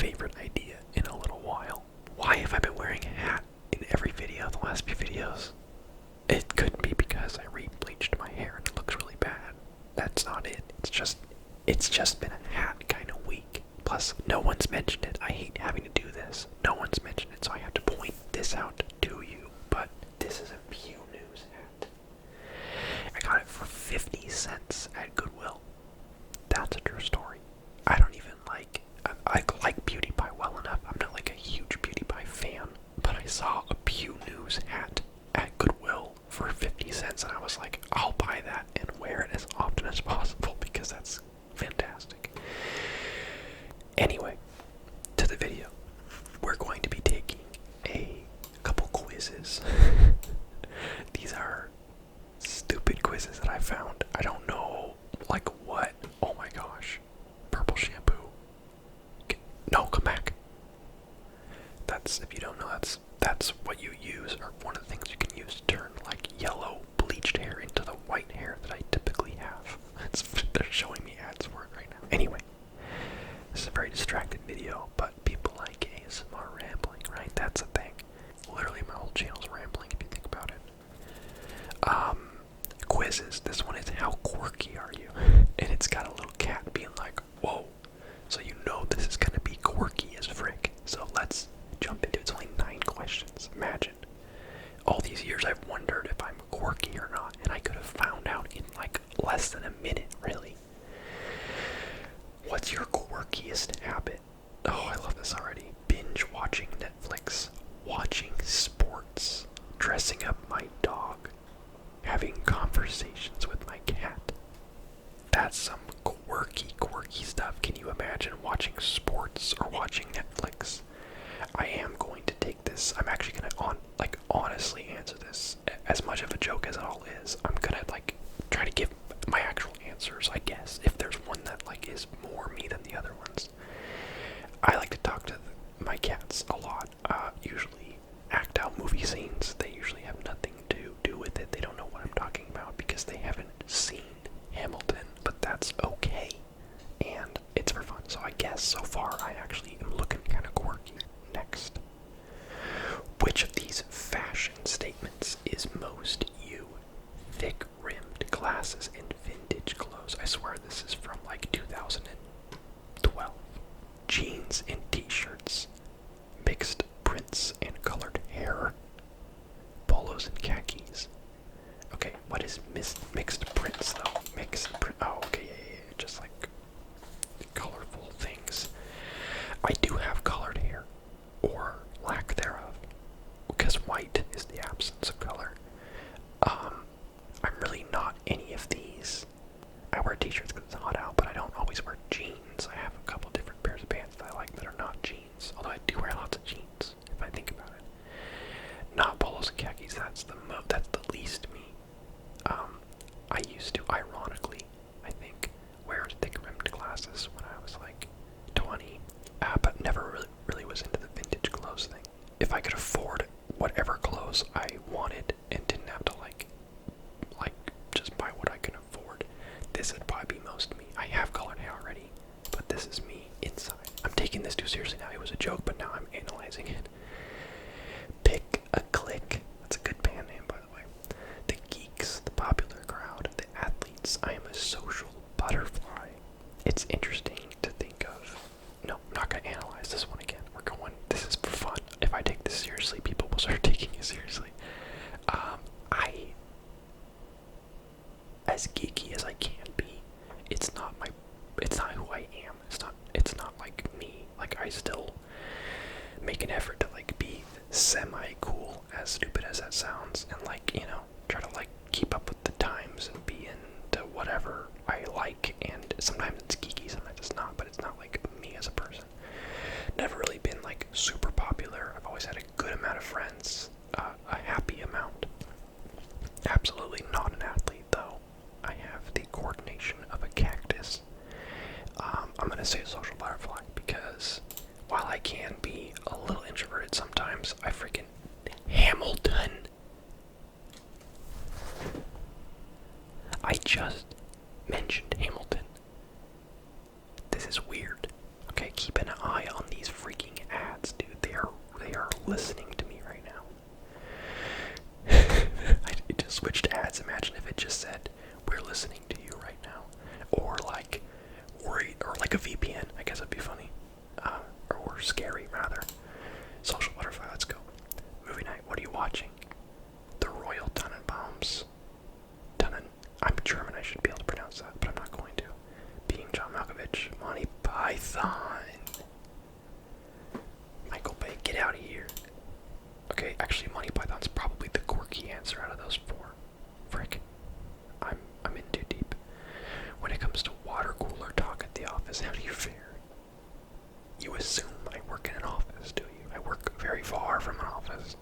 favorite idea in a little while. Why have I been wearing a hat in every video, the last few videos? It could be because I re-bleached my hair and it looks really bad. That's not it. It's just been a hat kind of week. Plus, no one's mentioned it. I hate having to do this. No one's mentioned it, so I have to point this out to you. But this is a Pew News hat. I got it for 50 cents at Goodwill. That's a true story. I don't even I like Beauty Pie well enough. I'm not like a huge Beauty Pie fan, but I saw a Pew News hat at Goodwill for 50 cents, and I was like, I'll buy that and wear it as often as possible because that's fantastic. Anyway, to the video. We're going to be taking a couple quizzes. These are stupid quizzes that I found. I don't know, like what? Oh my gosh. Purple shampoo. No, come back. If you don't know, that's what you use, or one of the things you can use to turn like yellow bleached hair into the white hair that I typically have. They're showing me ads for it right now. Anyway, this is a very distracted video, but people like ASMR rambling, right? That's a thing. Literally my whole channel's rambling if you think about it. Quizzes. This one is how quirky are you? And it's got a little cat being like, whoa. So you know this is gonna be quirky as frick. So let's jump into it. It's only 9 questions. Imagine. All these years I've wondered if I'm quirky or not, and I could have found out in like less than a minute, really. What's your quirkiest habit? Oh, I love this already. Binge watching Netflix, watching sports, dressing up my dog, having conversations with my cat. That's some quirky stuff. Can you imagine watching sports or watching Netflix? I am going to take this. I'm actually gonna honestly answer this as much of a joke as it all is. I'm gonna try to give my actual answers, I guess, if there's one that is more me than the other ones. I like to talk to my cats a lot. Usually act out movie scenes. They usually have nothing to do with it. They don't know what I'm talking about because they haven't seen Hamilton, but that's okay. And it's for fun. So I guess so far I actually am looking kind of quirky. Next. Which of these fashion statements is most you? Thick-rimmed glasses and vintage clothes. I swear this is from 2012. Jeans and t-shirts. Mixed prints and colored hair. Polos and khakis. Okay, what is mixed prints though? Mixed print. Oh, okay, yeah. Just colorful things. I do have colored hair, or lack thereof, because white is the absence of color. I'm really not any of these. I wear t-shirts because it's hot out, but I don't always wear jeans. I have a couple different pairs of pants that I like that are not jeans, although I do wear lots of jeans, if I think about it. Not polos and khakis, that's the least me. I used to, ironically, I think, wear thick-rimmed glasses when I was 20, but never really was into the vintage clothes thing. If I could afford whatever clothes I wanted and didn't have to just buy what I can afford, this would probably be most me. I have colored hair already, but this is me inside. I'm taking this too seriously now. It was a joke, but now I'm analyzing it. Pick a clique. That's a good band name, by the way. The geeks, the popular crowd, the athletes. I am a social butterfly. It's interesting to think of. No, I'm not going to analyze this one again. This is for fun. If I take this seriously, people will start taking it seriously. As geeky as I can be, it's not who I am. It's not like me. I still make an effort to be semi-cool, as stupid as that sounds, and try to keep up with the times and be into whatever I like, and sometimes it's geeky, sometimes it's not, but it's not me as a person. Never really been super popular. I've always had a good amount of friends, a happy amount. Absolutely not an athlete though. I have the coordination of a cactus. I'm gonna say social butterfly because while I can be a little introverted sometimes, I freaking Hamilton. I just mentioned Hamilton. This is weird. Okay, keep an eye on these like a VPN, I guess it'd be funny. Or scary, rather. Social butterfly, let's go. Movie night, what are you watching? The Royal Tenenbaums. I'm German, I should be able to pronounce that, but I'm not going to. Being John Malkovich, Monty Python. Michael Bay, get out of here. Okay, actually Monty Python's probably the quirky answer out of those four. Frick. I'm in too deep. When it comes to water cooler talk at the office, how do you fare? You assume I work in an office, do you? I work very far from an office.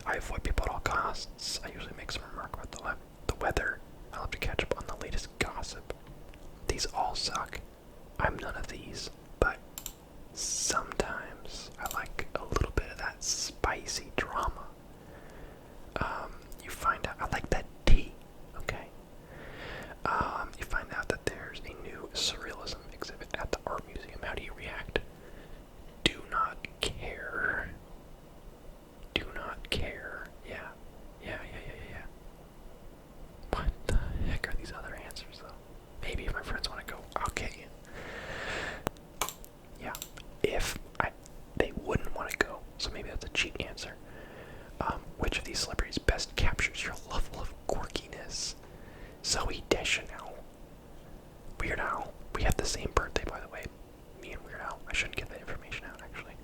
I avoid people at all costs. I usually make some remark about the weather. I love to catch up on the latest gossip. These all suck. I'm none of these, but sometimes I like a little bit of that spicy drama. You find out, I like that tea, okay? You find out that there's a new surrealism exhibit at the art museum. How do you react? Do not care. Do not care. Yeah. What the heck are these other answers, though? Maybe if my friends want to go, okay. Yeah. They wouldn't want to go, so maybe that's a cheat answer. Which of these celebrities best captures your level of quirkiness? Zooey Deschanel. Weird Al. We have the same birthday, by the way. Me and Weird Al. I shouldn't get that information out, actually.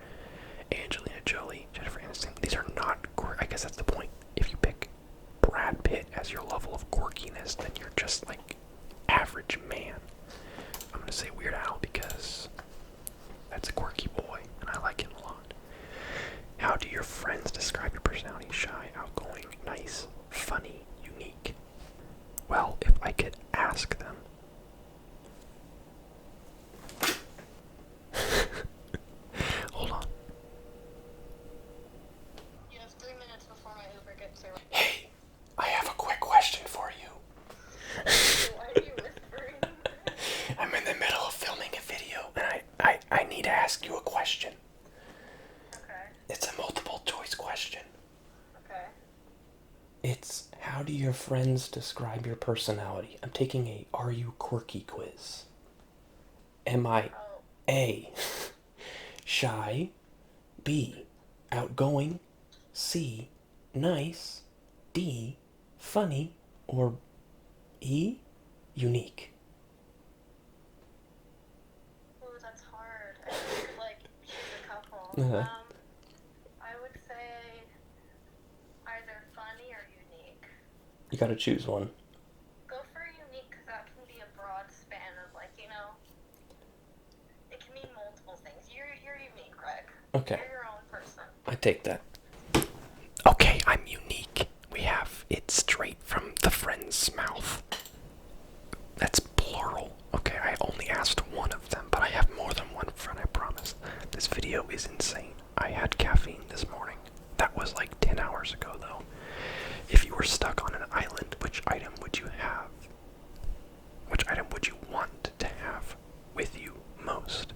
Angelina Jolie, Jennifer Aniston. These are not I guess that's the point. If you pick Brad Pitt as your level of quirkiness, then you're just like average man. I'm gonna say Weird Al because that's a quirky boy, and I like him a lot. How do your friends describe your personality? Shy, outgoing, nice, funny, unique. Well, if I could ask them. Hold on. You have 3 minutes before my Uber gets here. Hey, I have a quick question for you. Why are you whispering? I'm in the middle of filming a video, and I need to ask you a question. Okay. It's a multiple choice question. Okay. It's, how do your friends describe your personality? I'm taking a Are You Quirky quiz. Am I A, shy, B, outgoing, C, nice, D, funny, or E, unique? Ooh, that's hard. I could, like, choose a couple. Uh-huh. I would say either funny or unique. You gotta choose one. Go for unique, because that can be a broad span of, like, it can mean multiple things. You're unique, Greg. Okay. You're your own person. I take that. Okay, I'm unique. We have it straight from the friend's mouth. That's plural. Okay, I only asked one of them, but I have more than one friend, I promise. This video is insane. I had caffeine this morning. That was like 10 hours ago, though. If you were stuck on an island, which item would you have? Which item would you want to have with you most?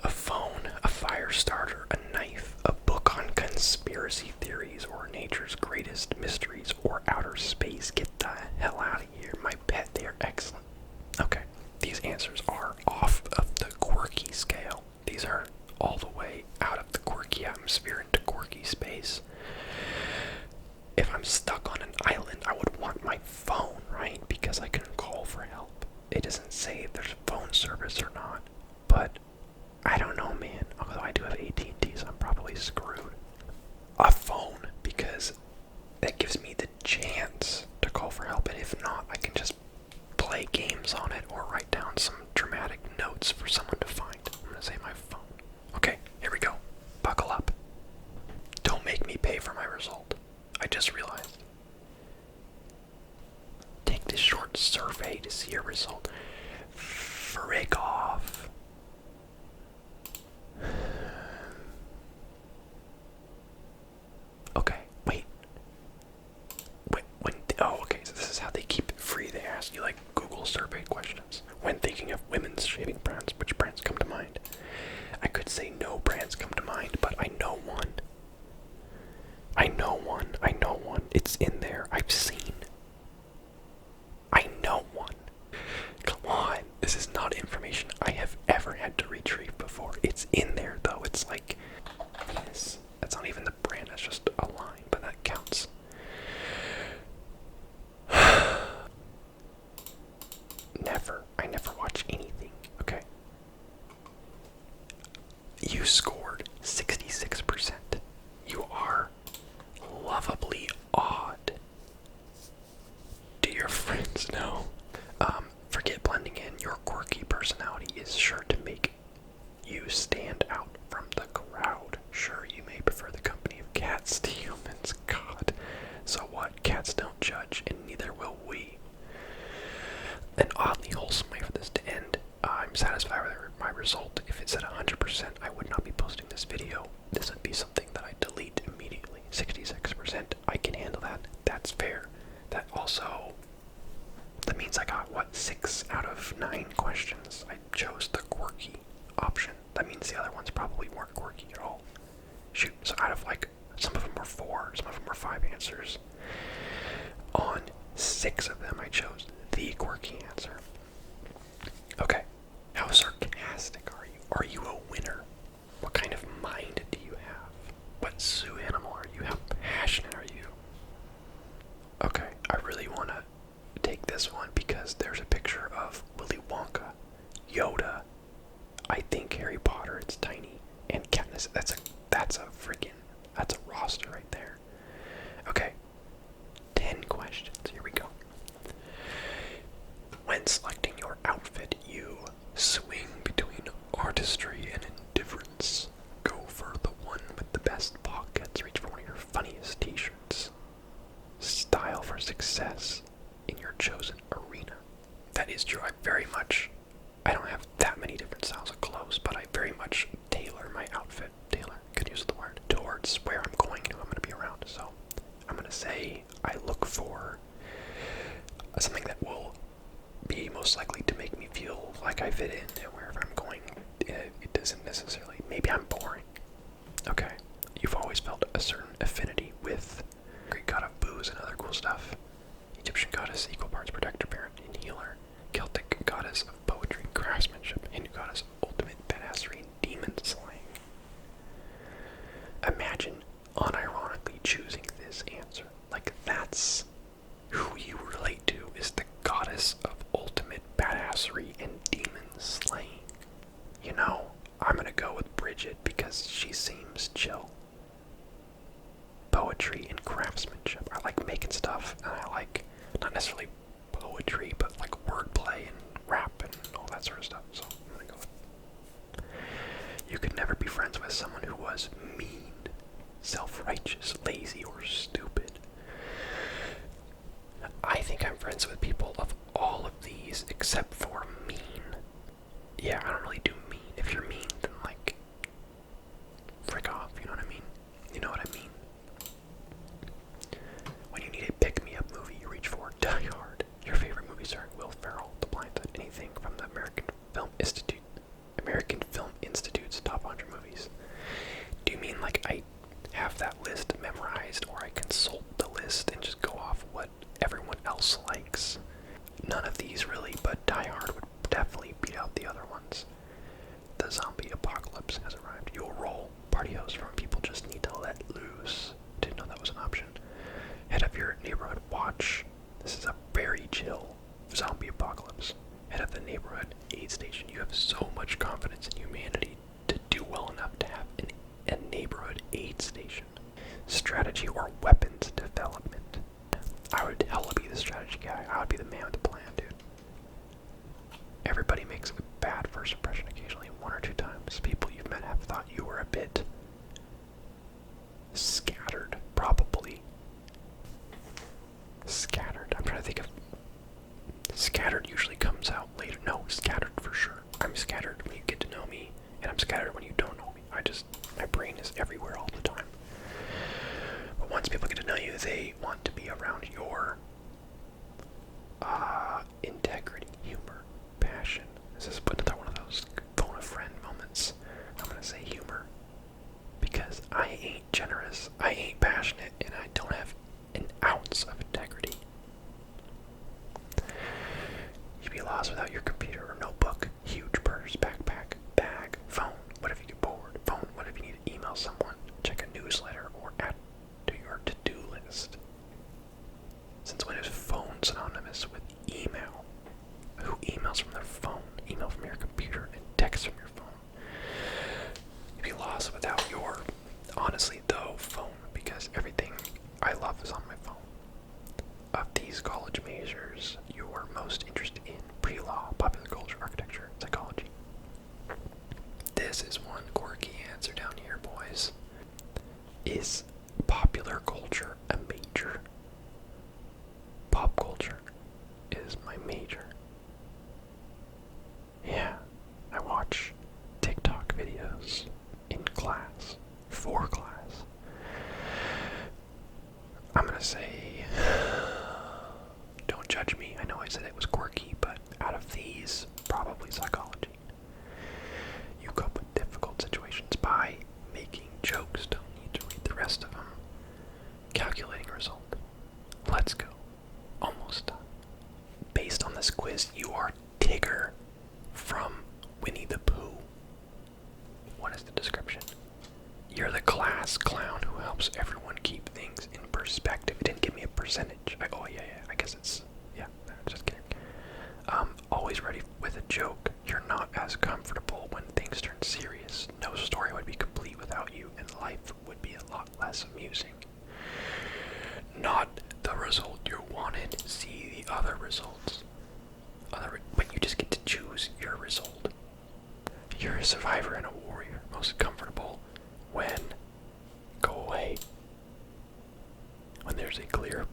A phone, a fire starter, a knife, a book on conspiracy theories, or nature's greatest mysteries, or outer space. Get the hell out of here. My pet, they are excellent. Okay, these answers are off of the quirky scale. These are all the way out of the quirky atmosphere into quirky space. If I'm stuck on an island, I would want my phone, right? Because I can call for help. It doesn't say if there's phone service or not, but I don't know, man. Although I do have AT&T, so I'm probably screwed. A phone, because that gives me the chance to call for help, and if not, I can just play games on it or write down some dramatic notes for someone to find. I'm gonna say my phone. Okay, here we go. Buckle up. Don't make me pay for my result. I just realized. Take this short survey to see your result. Frig off. Okay, wait. Okay, so this is how they keep it free. They ask you, like, Google survey questions. When thinking of women's shaving brands, which brands come to mind? I could say no brands come to mind, but I know one. It's in there. I've seen. I know one. Come on. This is not information personality is sure to make you stand out from the crowd. Sure, you may prefer the company of cats to humans. God. So what? Cats don't judge, and neither will we. An oddly wholesome way for this to end. I'm satisfied with my result. If it's at 100%, I would not be posting this video. This would be something that I delete immediately. 66%, I can handle that. That's fair. That also, that means I got, what, 6 out of 9 questions. I chose the quirky option. That means the other ones probably weren't quirky at all. Shoot, so out of like, some of them were 4, some of them were 5 answers. On 6 of them, I chose the quirky answer. Okay, how sarcastic are you? Are you a winner? What kind of mind do you have? What zoo animal are you? How passionate are you? Okay, I really want to take this one because there's a picture of Willy Wonka, Yoda, I think Harry Potter, it's tiny, and Katniss. That's a roster right there. Okay, 10 questions, here we go. When selecting your outfit, you swing between artistry and indifference. Go for the one with the best pockets. Reach for one of your funniest t-shirts. Style for success in your chosen arena. That is true. I don't have that many different styles of clothes, but I very much tailor my outfit. Tailor, could use the word. Towards where I'm going and who I'm going to be around. So I'm going to say I look for something that will be most likely to make me feel like I fit in, and wherever I'm going, it doesn't necessarily. Maybe I'm boring. Okay, you've always felt a certain affinity with Greek god of booze and other cool stuff. Egyptian goddess, equal parts protector, parent, and healer. Celtic goddess of poetry and craftsmanship. Hindu goddess of ultimate badassery and demon slaying. Imagine unironically choosing this answer. Like, that's who you relate to, is the goddess of ultimate badassery and demon slaying. You know, I'm gonna go with Bridget because she seems chill. Poetry and craftsmanship. I like making stuff, and I like, not necessarily poetry, but like wordplay and rap and all that sort of stuff. So I'm gonna go with. You could never be friends with someone who was mean, self-righteous, lazy, or stupid. I think I'm friends with people of all of these except for mean. Yeah, I don't really do mean. If you're mean, then like, frick off, you know what I mean? You know what I mean? When you need a pick-me-up movie, you reach for Die Hard. Your favorite movie starring Will Ferrell, The Blind Side, anything from the American Film Institute's top 100 movies. Do you mean like I have that list memorized, or I consult the list and just go off what everyone else likes? None of these really, but Die Hard would definitely beat out the other ones. The zombie apocalypse has arrived. You'll roll party host from people just need to let loose. Didn't know that was an option. Head of your neighborhood watch. This is a very chill zombie apocalypse. Head of the neighborhood aid station. You have so much confidence in humanity to do well enough to have a neighborhood aid station. Strategy or weapons development. I would hella be the strategy guy. I would be the man with the plan, dude. Everybody makes a bad first impression occasionally, 1 or 2 times. People you've met have thought you were a bit scattered, probably. Scattered. I'm trying to think of. Scattered usually comes out later. No, scattered for sure. I'm scattered when you get to know me, and I'm scattered when you don't know me. My brain is everywhere all the time. But once people get to know you, they want to be around your integrity, humor, passion. This is another one of those phone a friend moments. I'm gonna say humor. Because I ain't generous, I ain't passionate, and I don't have an ounce of integrity. You'd be lost without your computer or notebook. Huge purse, backpack, bag, phone. What if you get bored? Phone. What if you need to email someone, check a newsletter, or add to your to-do list? Since when is phone synonymous with email? Who emails from their phone? Email from your computer and text from your phone. You'd be lost without your, honestly though, phone, because everything I love is on my phone. Of these college majors, you are most interested in pre-law, popular culture, architecture, psychology, as comfortable when things turn serious. No story would be complete without you, and life would be a lot less amusing. Not the result you wanted, see the other results. But you just get to choose your result. You're a survivor and a warrior, most comfortable when go away. When there's a clear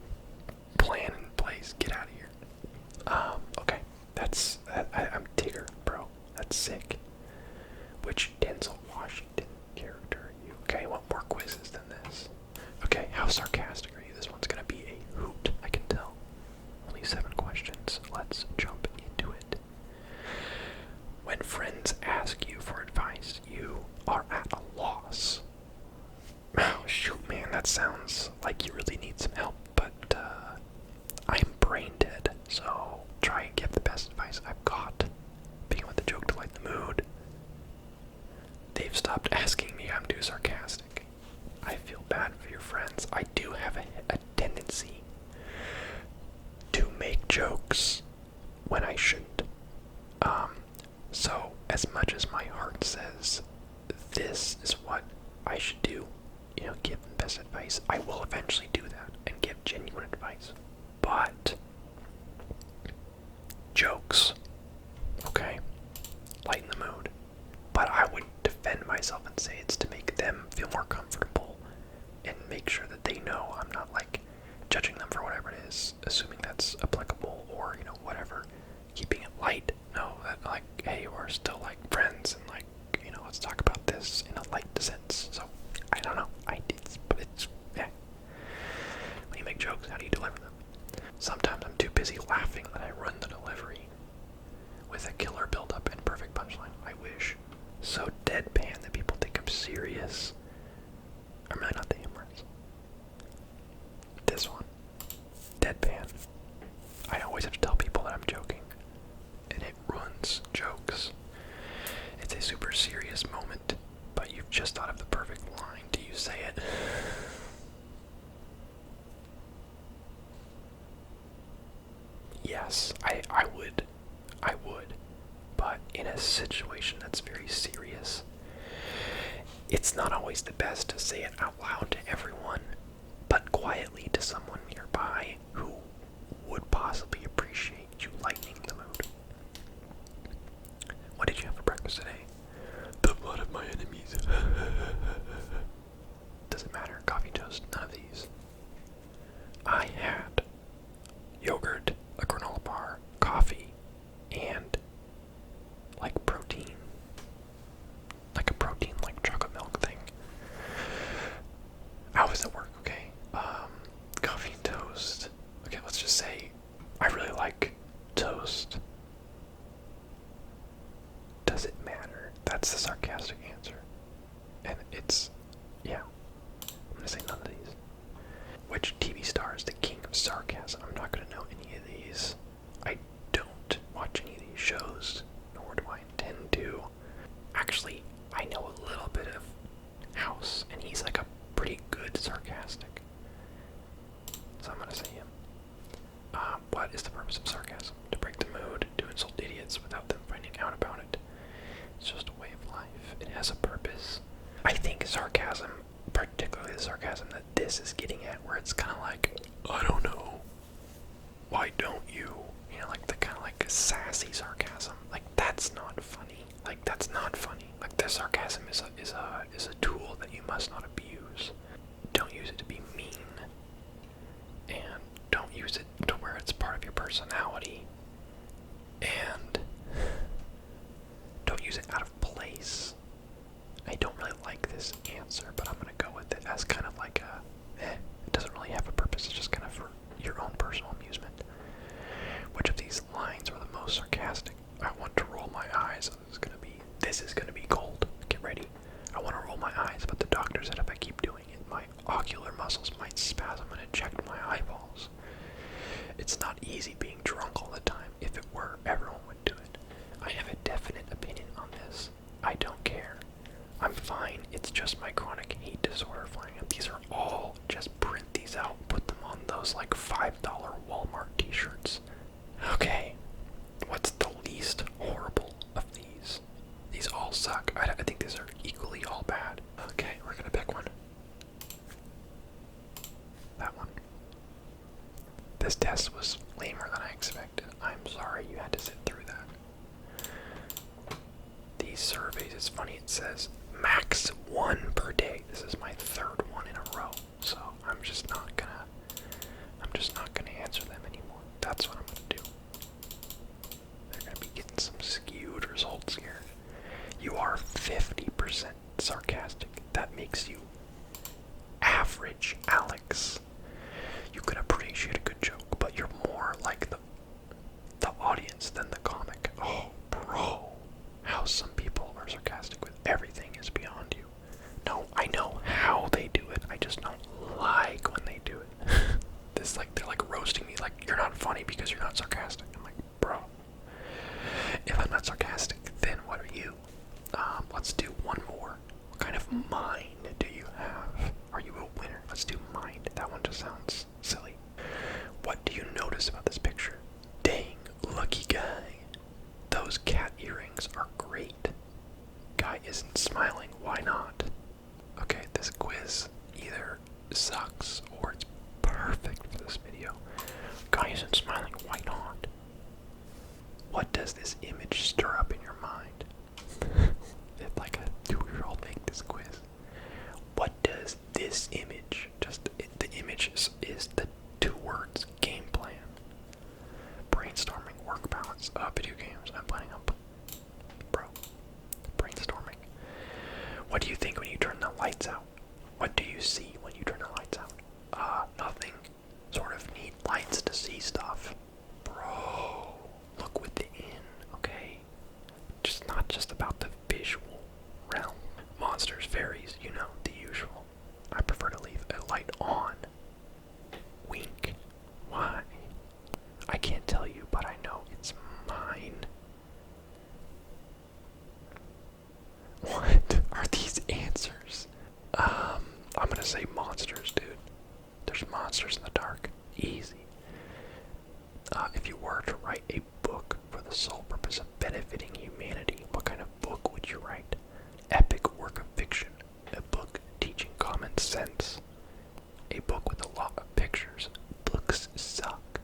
plan in place, get out of here. Okay, I'm Tigger, bro. That's sick. Which Denzel Washington character are you? Okay, what more quizzes than this? Okay, how sarcastic are you? This one's gonna be a hoot, I can tell. Only 7 questions. Let's jump into it. When friends ask you for advice, you are at a loss. Oh, shoot, man, that sounds like you really need some help, but I'm brain dead, so try and give the best advice I've got. Begin with a joke to lighten the mood. They've stopped asking me, I'm too sarcastic. I feel bad for your friends. I do have a tendency to make jokes when I shouldn't. So as much as my heart says this is what I should do, give them best advice, I will eventually do that and give genuine advice. But jokes, okay, lighten the mood. But I would defend myself and say it's to make them feel more comfortable and make sure that they know I'm not like judging them for whatever it is, assuming that's applicable or whatever, keeping it light. No, that like, hey, we're still like friends and like let's talk about this in a light sense. So I don't know. It's yeah. When you make jokes, how do you deliver them? Sometimes I'm too busy laughing that I run the delivery with a killer build-up and perfect punchline. I wish. So deadpan that people think I'm serious. I'm really not the humorous. This one. Deadpan. I always have to tell people that I'm joking. And it ruins jokes. It's a super serious moment, but you've just thought of the perfect line. Do you say it? Yes, I would. I would. But in a situation that's very serious, it's not always the best to say it out loud to everyone, but quietly to someone nearby who would possibly appreciate you lightening the mood. What did you have for breakfast today? The blood of my enemies. Doesn't matter. Coffee, toast, none of these. I had yogurt, a granola bar, coffee, and like protein. Like a protein, like chocolate milk thing. How was at work, okay? Coffee and toast. Okay, let's just say I really like toast. Does it matter? That's the sarcastic answer. And it's, yeah. I'm gonna say none of these. Which TV star is the king of sarcasm? I'm not gonna know any of these. I don't watch any of these shows, nor do I intend to. Actually, I know a little bit of House, and he's like a pretty good sarcastic. So I'm gonna say him. What is the purpose of sarcasm? To break the mood, to insult idiots without them finding out about it. It's just a way of life. It has a purpose. I think sarcasm, particularly the sarcasm that this is getting at, where it's kind of like, I don't know, why don't you? Like the kind of like sassy sarcasm. Like that's not funny. Like that's not funny. Like the sarcasm is a tool that you must not abuse. Don't use it to be mean, and don't use it to where it's part of your personality, and don't use it out of place. I don't really like this answer, but I'm gonna go with it as kind of like it doesn't really have a purpose, it's just kind of for your own personal amusement. Which of these lines are the most sarcastic? I want to roll my eyes. This is gonna be gold. Get ready. I want to roll my eyes, but the doctor said if I keep doing it, my ocular muscles might spasm and eject my eyeballs. It's not easy being drunk all the time. If it were, everyone would do it. I have a definite opinion on this. I don't care. I'm fine. It's just my chronic hate disorder flying up. These are all, just print these out, put them on those like $5 Walmart t-shirts. Okay. What's the least horrible of these? these surveys, it's funny, it says max 1 per day. This is my 3rd one in a row, so I'm just not gonna answer them anymore. That's what I'm gonna do. They're gonna be getting some skewed results here. You are 50% sarcastic. That makes you average Alex. You can appreciate a good joke, but you're more like the audience than the comic. Oh, bro. How some people are sarcastic with everything is beyond you. No, I know how they do it. I just don't like when they do it. They're like roasting me, like, you're not funny because you're not sarcastic. I'm like, bro. If I'm not sarcastic, then what are you? Let's do one more. What kind of mind do you have? Are you a winner? Let's do mind. That one just sounds silly. What do you notice about this picture? Dang, lucky guy. Those cat earrings are great. Guy isn't smiling. Why not? Okay, this quiz either sucks or it's perfect for this video. Guy isn't smiling. Why not? What does this image stir up in your mind? If like a 2-year-old make this quiz. What does this image, the image is the 2 words, game plan. Brainstorming, work balance, video games, I'm planning on, bro, brainstorming. What do you think when you turn the lights out? What do you see when you turn the lights out? Nothing. Sort of need lights to see stuff. Bro, look within, okay? Not just about the visual realm. Monsters, fairies, you know, the usual. I prefer to leave a light on. Wink. Why? I can't tell you, but I know it's mine. What are these answers? I'm gonna say monsters, dude. There's monsters in the dark. Easy. If you were to write a book for the sole purpose of benefiting humanity, what kind of book would you write? Epic work of fiction. A book teaching common sense. A book with a lot of pictures. Books suck.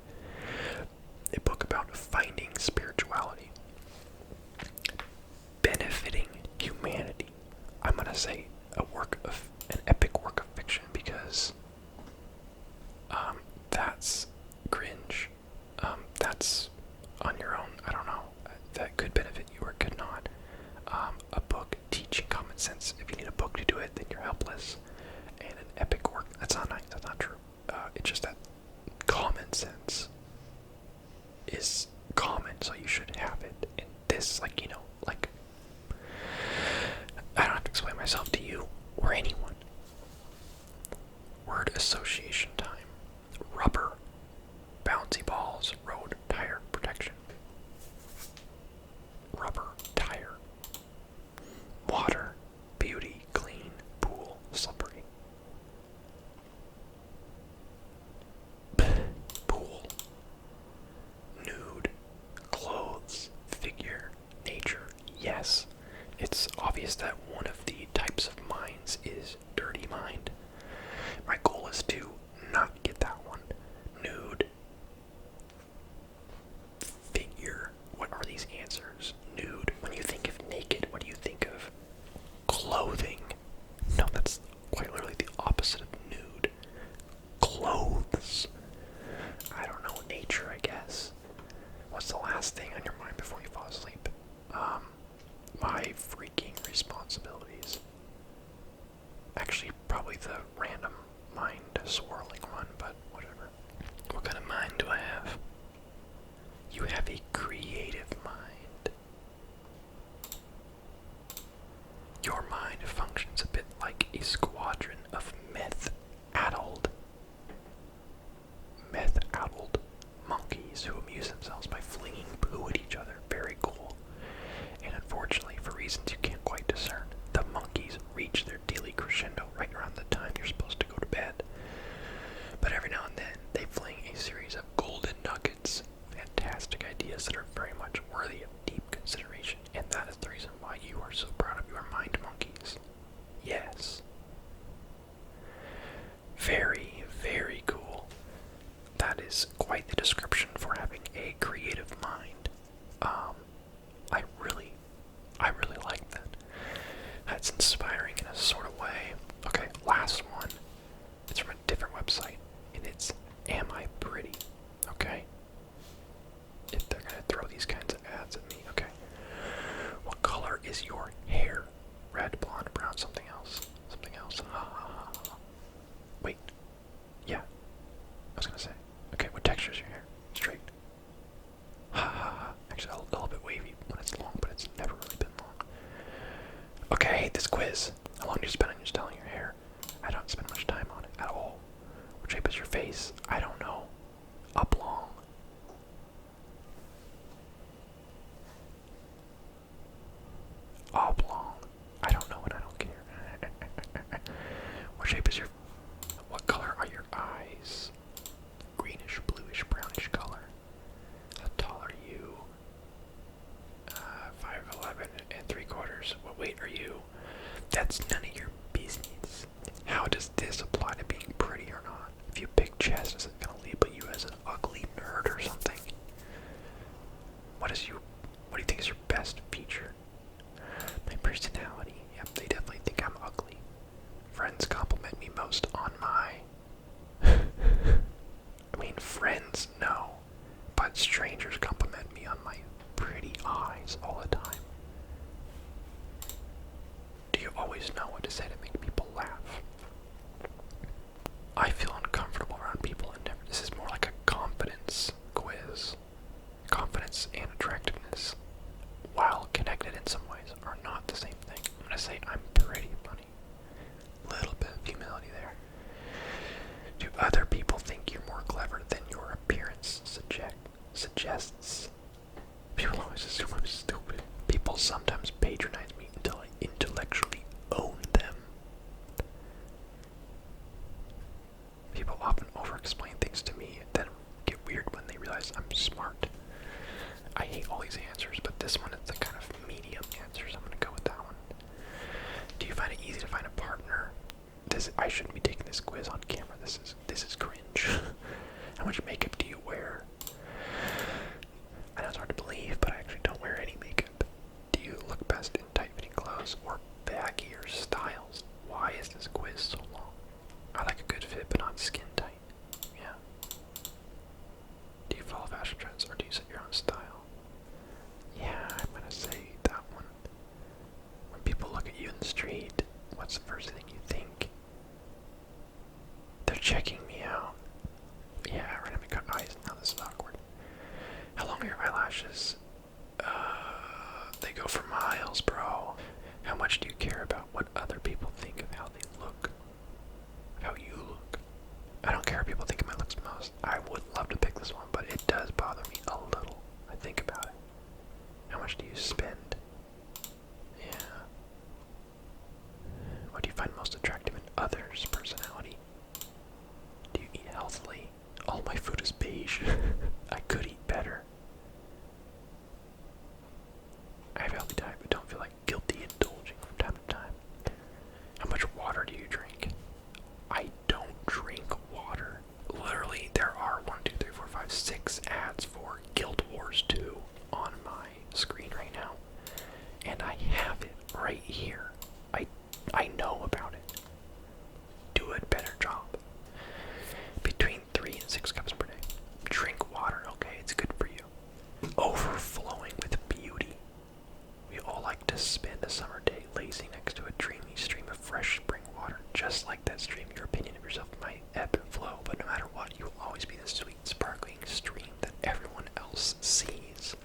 A book about finding spirituality. Benefiting humanity. I'm gonna say an epic work of fiction because that's cringe. That's on your own. I don't know. That could benefit you or could not. A book teaching common sense. If you need a book to do it, then you're helpless. And an epic work. That's not nice. That's not true. It's just that common sense is common, so you should have it. And this, like, you know, like, I don't have to explain myself to you or anyone. Word association time. Rubber. Bouncy balls. Road tire protection. Rubber tire. Water. Beauty. Clean. Pool. Slippery. Pool. Nude. Clothes. Figure. Nature. Yes. It's obvious that one of the types of minds is dirty mind. My goal is to not get that one. Nude. Figure. What are these answers? Nude. When you think of naked, what do you think of? Clothing. No, that's quite literally the opposite of nude. Clothes. I don't know. Nature, I guess. What's the last thing on your mind before you fall asleep? My freaking responsibilities. Actually, probably the random mind swirling one, but whatever. What kind of mind do I have? You have a creative mind. Your mind functions a bit like a squadron of meth-addled monkeys who amuse themselves by flinging poo at each other. Very cool. And unfortunately, for reasons you can't quite discern, the monkeys reach their daily crescendo right around the time you're supposed to go to bed. But every now and then, they fling a series of golden nuggets, fantastic ideas that are very much worthy of quiz. How long do you spend on your styling your hair? I don't spend much time on it at all. What shape is your face? I don't know. Oblong. Oblong. I don't know and I don't care. What shape is your... What color are your eyes? Greenish, bluish, brownish color. How tall are you? 5'11" and 3/4. What weight are you? That's none of your business. How does this apply to being pretty or not? If you pick chest, is it gonna label you as an ugly nerd or something? What do you think is your best feature? My personality. Yep, they definitely think I'm ugly. Friends compliment me most on my... I mean, friends, no. But strangers compliment me on my pretty eyes all the time. Do you always know what to say to make people laugh? I feel uncomfortable around people and never... This is more like a confidence quiz. Confidence and attractiveness, while connected in some ways, are not the same thing. I'm gonna say I'm pretty funny. Little bit of humility there. Do other people think you're more clever than your appearance suggests? People always assume I'm stupid. People sometimes patronize me until I intellectually own them. People often over-explain things to me, then get weird when they realize I'm smart. I hate all these answers, but this one is the kind of medium answers. I'm gonna go with that one. Do you find it easy to find a partner? I shouldn't be taking this quiz on camera. This is cringe. How much makeup do you wear? I know it's hard to believe, but I actually don't wear any makeup. Do you look best in tight-fitting clothes or baggier styles? Why is this quiz so long? I like a good fit, but not skin tight. Yeah. Do you follow fashion trends or do you set your own style? Yeah, I'm gonna say that one. When people look at you in the street, what's the first thing you think? They're checking me out. Yeah, right, I got eyes. Now this is awkward. How long are your eyelashes? They go for miles, bro. How much do you care about what other people think of how they look? How you look? I don't care if people think of my looks most. I would love to pick this one, but it does bother me a little. I think about it. How much do you spend? Yeah. What do you find most attractive in others' personality? Do you eat healthily? All my food is beige. I could eat better. I have a healthy diet, but don't feel like guilty indulging from time to time. How much water do you drink? I don't drink water. Literally, there are 6 ads for Guild Wars 2 on my screen right now. And I have it right here. I know about it. Do a better job. Between 3 and 6 cups per day. Drink water, okay? It's good for you. Overflowing with beauty. We all like to spend a summer day lazy next to a dreamy stream of fresh spring water. Just like that stream, your opinion of yourself might ebb and flow, but no matter what, you will always be the sweet, sparkling stream that everyone else sees.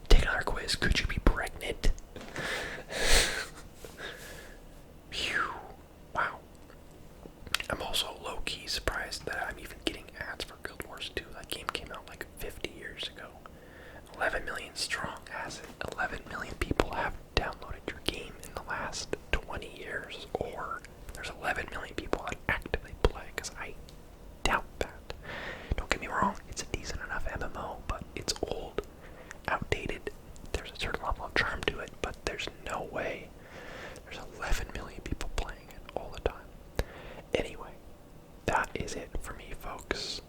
Take another quiz. Could you be pregnant? Phew. Wow. I'm also low-key surprised that I'm even getting ads for Guild Wars 2. That game came out like 50 years ago. 11 million strong as it. 11 million people have downloaded your game in the last 20 years. Or there's 11 million people that actively play, because I doubt that. Don't get me wrong, it's a decent enough MMO, but it's old, outdated. There's a certain level of charm to it, but there's no way there's 11 million people playing it all the time. Anyway, that is it for me, folks.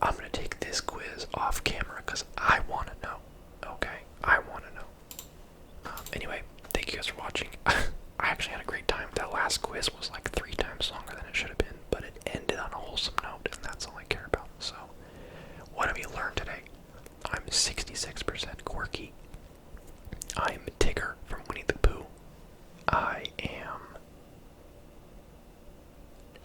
I'm going to take this quiz off camera because I want to know. Okay? I want to know. Anyway, thank you guys for watching. I actually had a great time. That last quiz was like 3 times longer than it should have been, but it ended on a wholesome note, and that's all I care about. So, what have you learned today? I'm 66% quirky. I'm Tigger from Winnie the Pooh. I am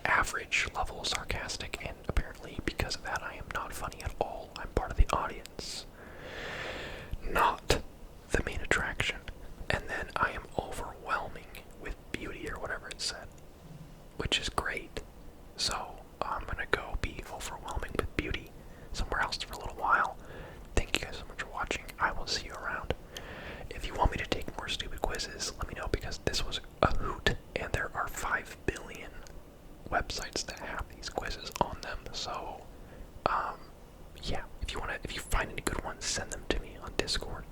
average level sarcastic, and apparently because of that I am not funny at all. I'm part of the audience, not the main attraction. quizzes, let me know, because this was a hoot, and there are 5 billion websites that have these quizzes on them. So, yeah, if you find any good ones, send them to me on Discord.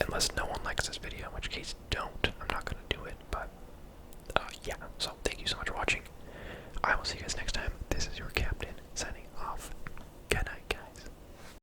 Unless no one likes this video, in which case don't. I'm not gonna